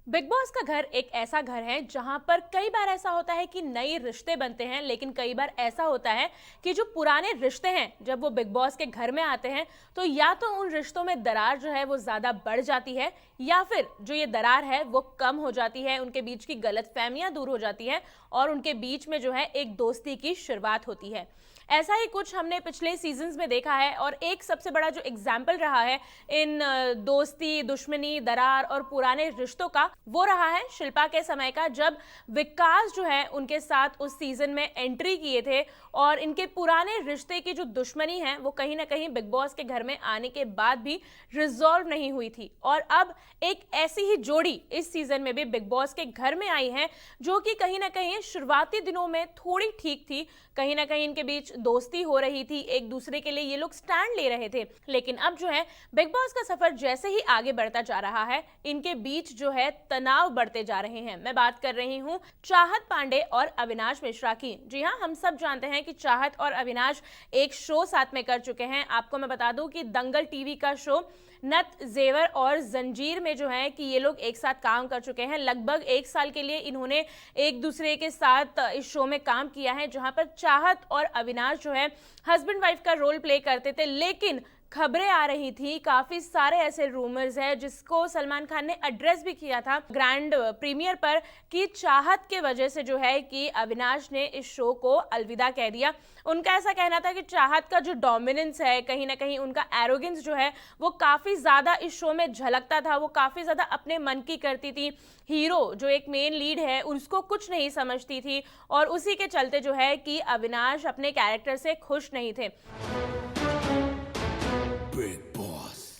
Big boss का घर एक ऐसा घर है जहां पर कई बार ऐसा होता है कि नए रिश्ते बनते हैं, लेकिन कई बार ऐसा होता है कि जो पुराने रिश्ते हैं जब वो बिग बॉस के घर में आते हैं तो या तो उन रिश्तों में दरार जो है वो ज्यादा बढ़ जाती है, या फिर जो ये दरार है वो कम हो जाती है, उनके बीच की गलतफहमियां दूर हो जाती है और उनके बीच में जो है एक दोस्ती की शुरुआत होती है। ऐसा ही कुछ हमने पिछले सीजन्स में देखा है और एक सबसे बड़ा जो एग्जाम्पल रहा है इन दोस्ती, दुश्मनी, दरार और पुराने रिश्तों का, वो रहा है शिल्पा के समय का, जब विकास जो है उनके साथ उस सीजन में एंट्री किए थे और इनके पुराने रिश्ते की जो दुश्मनी है वो कहीं ना कहीं बिग बॉस के घर में आने के बाद भी रिजॉल्व नहीं हुई थी। और अब एक ऐसी ही जोड़ी इस सीजन में भी बिग बॉस के घर में आई है जो कि कहीं ना कहीं शुरुआती दिनों में थोड़ी ठीक थी, कहीं ना कहीं इनके बीच दोस्ती हो रही थी, एक दूसरे के लिए ये लोग स्टैंड ले रहे थे। लेकिन अब जो है बिग बॉस का सफर जैसे ही आगे बढ़ता जा रहा है, इनके बीच जो है तनाव बढ़ते जा रहे हैं। मैं बात कर रही हूँ चाहत पांडे और अविनाश मिश्रा की। जी हाँ, हम सब जानते हैं कि चाहत और अविनाश एक शो साथ में कर चुके हैं। आपको मैं बता दूं कि दंगल टीवी का शो नत, जेवर और जंजीर में जो है कि ये लोग एक साथ काम कर चुके हैं। लगभग 1 साल के लिए इन्होंने एक दूसरे के साथ इस शो में काम किया है, जहां पर चाहत और अविनाश जो है हस्बैंड वाइफ का रोल प्ले करते थे। लेकिन खबरें आ रही थी, काफी सारे ऐसे रूमर्स है जिसको सलमान खान ने एड्रेस भी किया था ग्रैंड प्रीमियर पर, कि चाहत के वजह से जो है कि अविनाश ने इस शो को अलविदा कह दिया। उनका ऐसा कहना था कि चाहत का जो डोमिनेंस है, कहीं ना कहीं उनका एरोगेंस जो है वो काफी ज्यादा इस शो में झलकता था, वो काफी ज्यादा अपने मन की करती थी। हीरो जो एक मेन लीड है उसको कुछ नहीं समझती थी और उसी के चलते जो है कि अविनाश अपने कैरेक्टर से खुश नहीं थे।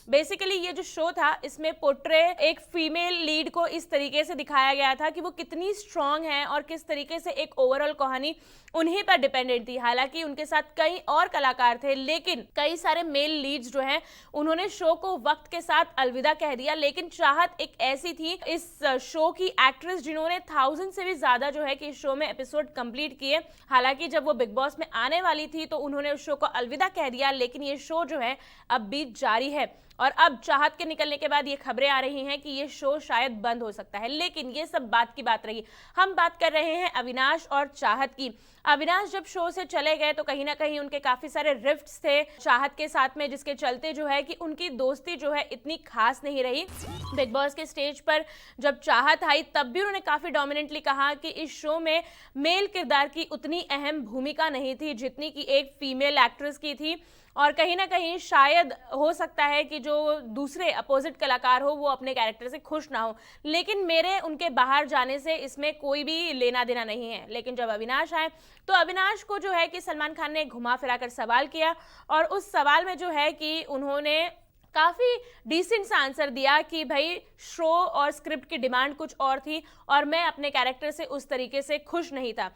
बेसिकली ये जो शो था इसमें पोर्ट्रे एक फीमेल लीड को इस तरीके से दिखाया गया था कि वो कितनी स्ट्रांग है और किस तरीके से एक ओवरऑल कहानी उन्हीं पर डिपेंडेंट थी। हालांकि उनके साथ कई और कलाकार थे, लेकिन कई सारे मेल लीड्स जो हैं उन्होंने शो को वक्त के साथ अलविदा कह दिया। लेकिन चाहत एक ऐसी थी इस शो की एक्ट्रेस जिन्होंने 1000 से भी ज्यादा जो है कि इस शो में एपिसोड कंप्लीट किए। हालांकि जब वो बिग बॉस में आने वाली थी तो उन्होंने उस शो को अलविदा कह दिया, लेकिन ये शो जो है अब भी जारी है। और अब चाहत के निकलने के बाद ये खबरें आ रही हैं कि ये शो शायद बंद हो सकता है। लेकिन ये सब बात की बात रही, हम बात कर रहे हैं अविनाश और चाहत की। अविनाश जब शो से चले गए तो कहीं ना कहीं उनके काफी सारे रिफ्ट्स थे चाहत के साथ में, जिसके चलते जो है कि उनकी दोस्ती जो है इतनी खास नहीं रही। बिग बॉस के स्टेज पर जब चाहत आई तब भी उन्होंने काफी डोमिनेंटली कहा कि इस शो में मेल किरदार की उतनी अहम भूमिका नहीं थी जितनी कि एक फीमेल एक्ट्रेस की थी। और कहीं ना कहीं शायद हो सकता है कि जो दूसरे अपोजिट कलाकार हो वो अपने कैरेक्टर से खुश ना हो, लेकिन मेरे उनके बाहर जाने से इसमें कोई भी लेना देना नहीं है। लेकिन जब अविनाश आए तो अविनाश को जो है कि सलमान खान ने घुमा फिरा कर सवाल किया और उस सवाल में जो है कि उन्होंने काफी डिसेंट सा आंसर दिया कि भाई शो और स्क्रिप्ट की डिमांड कुछ और थी और मैं अपने कैरेक्टर से उस तरीके से खुश नहीं था।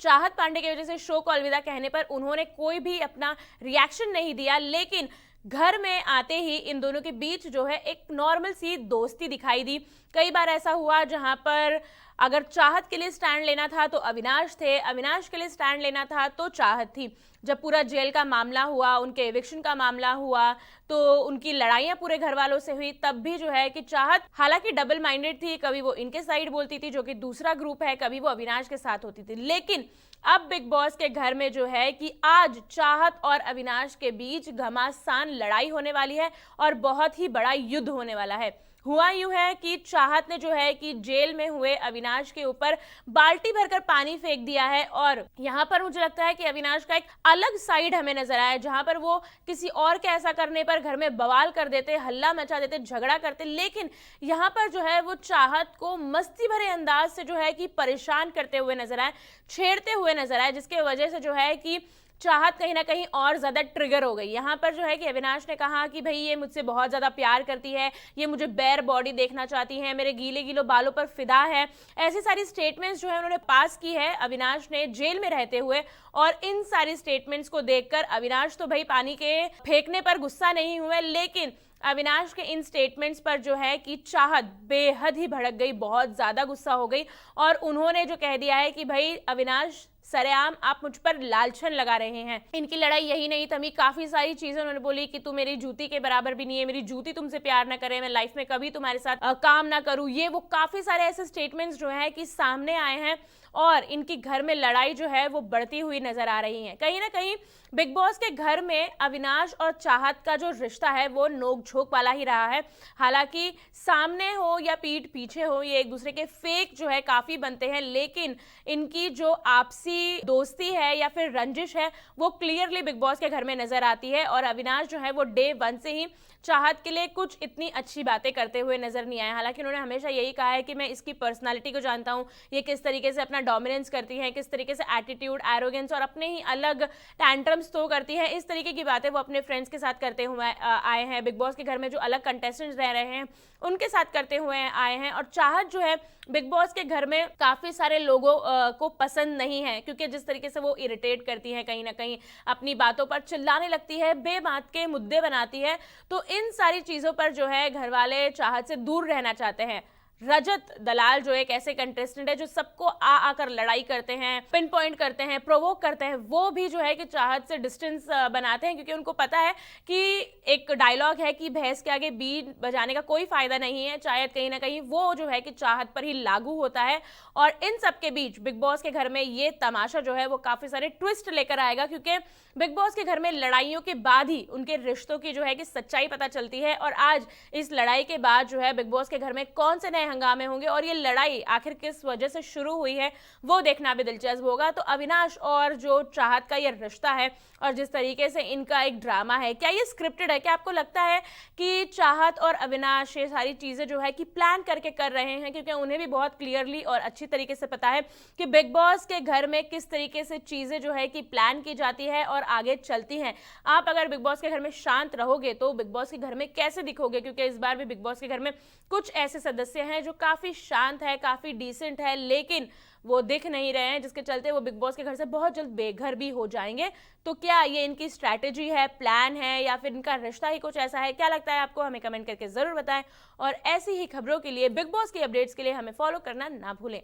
चाहत पांडे की वजह से शो को अलविदा कहने पर उन्होंने कोई भी अपना रिएक्शन नहीं दिया, लेकिन घर में आते ही इन दोनों के बीच जो है एक नॉर्मल सी दोस्ती दिखाई दी। कई बार ऐसा हुआ जहां पर अगर चाहत के लिए स्टैंड लेना था तो अविनाश थे, अविनाश के लिए स्टैंड लेना था तो चाहत थी। जब पूरा जेल का मामला हुआ, उनके एविक्शन का मामला हुआ, तो उनकी लड़ाइयां पूरे घर वालों से हुई, तब भी जो है कि चाहत हालांकि डबल माइंडेड थी, कभी वो इनके साइड बोलती थी जो कि दूसरा ग्रुप है, कभी वो अविनाश के साथ होती थी। लेकिन अब बिग बॉस के घर में जो है कि आज चाहत और अविनाश के बीच घमासान लड़ाई होने वाली है और बहुत ही बड़ा युद्ध होने वाला है। हुआ यूं है कि चाहत ने जो है कि जेल में हुए अविनाश के ऊपर बाल्टी भरकर पानी फेंक दिया है और यहाँ पर मुझे लगता है कि अविनाश का एक अलग साइड हमें नजर आया, जहां पर वो किसी और के ऐसा करने पर घर में बवाल कर देते, हल्ला मचा देते, झगड़ा करते, लेकिन यहाँ पर जो है वो चाहत को मस्ती भरे अंदाज से जो है कि परेशान करते हुए नजर आए, छेड़ते हुए नजर आए, जिसके वजह से जो है कि चाहत कहीं ना कहीं और ज्यादा ट्रिगर हो गई। यहाँ पर जो है कि अविनाश ने कहा कि भाई ये मुझसे बहुत ज्यादा प्यार करती है, ये मुझे बेयर बॉडी देखना चाहती है, मेरे गीले गीले बालों पर फिदा है। ऐसी सारी स्टेटमेंट्स जो है उन्होंने पास की है अविनाश ने जेल में रहते हुए। और इन सारी स्टेटमेंट्स को देखकर अविनाश तो भाई पानी के फेंकने पर गुस्सा नहीं हुए, लेकिन अविनाश के इन स्टेटमेंट्स पर जो है कि चाहत बेहद ही भड़क गई, बहुत ज्यादा गुस्सा हो गई और उन्होंने जो कह दिया है कि भाई अविनाश सरेआम आप मुझ पर लालछन लगा रहे हैं। इनकी लड़ाई यही नहीं थमी, काफी सारी चीजें उन्होंने बोली कि तू मेरी जूती के बराबर भी नहीं है, मेरी जूती तुमसे प्यार ना करे, मैं लाइफ में कभी तुम्हारे साथ काम ना करूं, ये वो काफी सारे ऐसे स्टेटमेंट्स जो है कि सामने आए हैं और इनकी घर में लड़ाई जो है वो बढ़ती हुई नजर आ रही है। कहीं ना कहीं बिग बॉस के घर में अविनाश और चाहत का जो रिश्ता है वो नोक झोंक वाला ही रहा है। हालांकि सामने हो या पीठ पीछे हो, ये एक दूसरे के फेक जो है काफी बनते हैं, लेकिन इनकी जो आपसी दोस्ती है या फिर रंजिश है वो क्लियरली बिग बॉस के घर में नजर आती है। और अविनाश जो है वो डे 1 से ही चाहत के लिए कुछ इतनी अच्छी बातें करते हुए नजर नहीं आए। हालांकि उन्होंने हमेशा यही कहा है कि मैं इसकी पर्सनालिटी को जानता हूं, ये किस तरीके से अपना डोमिनेंस करती है, किस तरीके से एटीट्यूड, एरोगेंस और अपने ही अलग टैंट्रम्स तो करती है, इस तरीके की बातें वो अपने फ्रेंड्स के साथ करते हुए आए हैं। बिग बॉस के घर में जो अलग कंटेस्टेंट्स रह रहे हैं उनके साथ करते हुए आए हैं। और चाहत जो है बिग बॉस के घर में काफी सारे लोगों को पसंद नहीं है, क्योंकि जिस तरीके से वो इरिटेट करती है, कहीं ना कहीं अपनी बातों पर चिल्लाने लगती है, बेबात के मुद्दे बनाती है, तो इन सारी चीजों पर जो है घर वाले चाहत से दूर रहना चाहते हैं। रजत दलाल जो एक ऐसे कंटेस्टेंट है जो सबको आकर लड़ाई करते हैं, पिन पॉइंट करते हैं, प्रोवोक करते हैं, वो भी जो है कि चाहत से डिस्टेंस बनाते हैं, क्योंकि उनको पता है कि एक डायलॉग है कि भैंस के आगे बीन बजाने का कोई फायदा नहीं है। शायद कहीं ना कहीं वो जो है कि चाहत पर ही लागू होता है। और इन सब के बीच बिग बॉस के घर में ये तमाशा जो है वो काफी सारे ट्विस्ट लेकर आएगा, क्योंकि बिग बॉस के घर में लड़ाइयों के बाद ही उनके रिश्तों की जो है कि सच्चाई पता चलती है। और आज इस लड़ाई के बाद जो है बिग बॉस के घर में कौन से नए हंगामे होंगे और ये लड़ाई आखिर किस वजह से शुरू हुई है वो देखना भी दिलचस्प होगा। तो अविनाश और जो चाहत का ये रिश्ता है और जिस तरीके से इनका एक ड्रामा है, क्या ये स्क्रिप्टेड है? क्या आपको लगता है कि चाहत और अविनाश ये सारी चीजें जो है कि प्लान करके कर रहे हैं? क्योंकि उन्हें भी बहुत क्लियरली और अच्छी तरीके से पता है कि बिग बॉस के घर में किस तरीके से चीजें जो है कि प्लान की जाती है और आगे चलती हैं। आप अगर बिग बॉस के घर में शांत रहोगे तो बिग बॉस के घर में कैसे दिखोगे? क्योंकि इस बार भी बिग बॉस के घर में कुछ ऐसे सदस्य हैं जो काफी शांत है, काफी डिसेंट है, लेकिन वो दिख नहीं रहे हैं, जिसके चलते वो बिग बॉस के घर से बहुत जल्द बेघर भी हो जाएंगे। तो क्या ये इनकी स्ट्रैटेजी है, प्लान है, या फिर इनका रिश्ता ही कुछ ऐसा है? क्या लगता है आपको? हमें कमेंट करके जरूर बताएं। और ऐसी ही खबरों के लिए, बिग बॉस की अपडेट्स के लिए हमें फॉलो करना ना भूलें।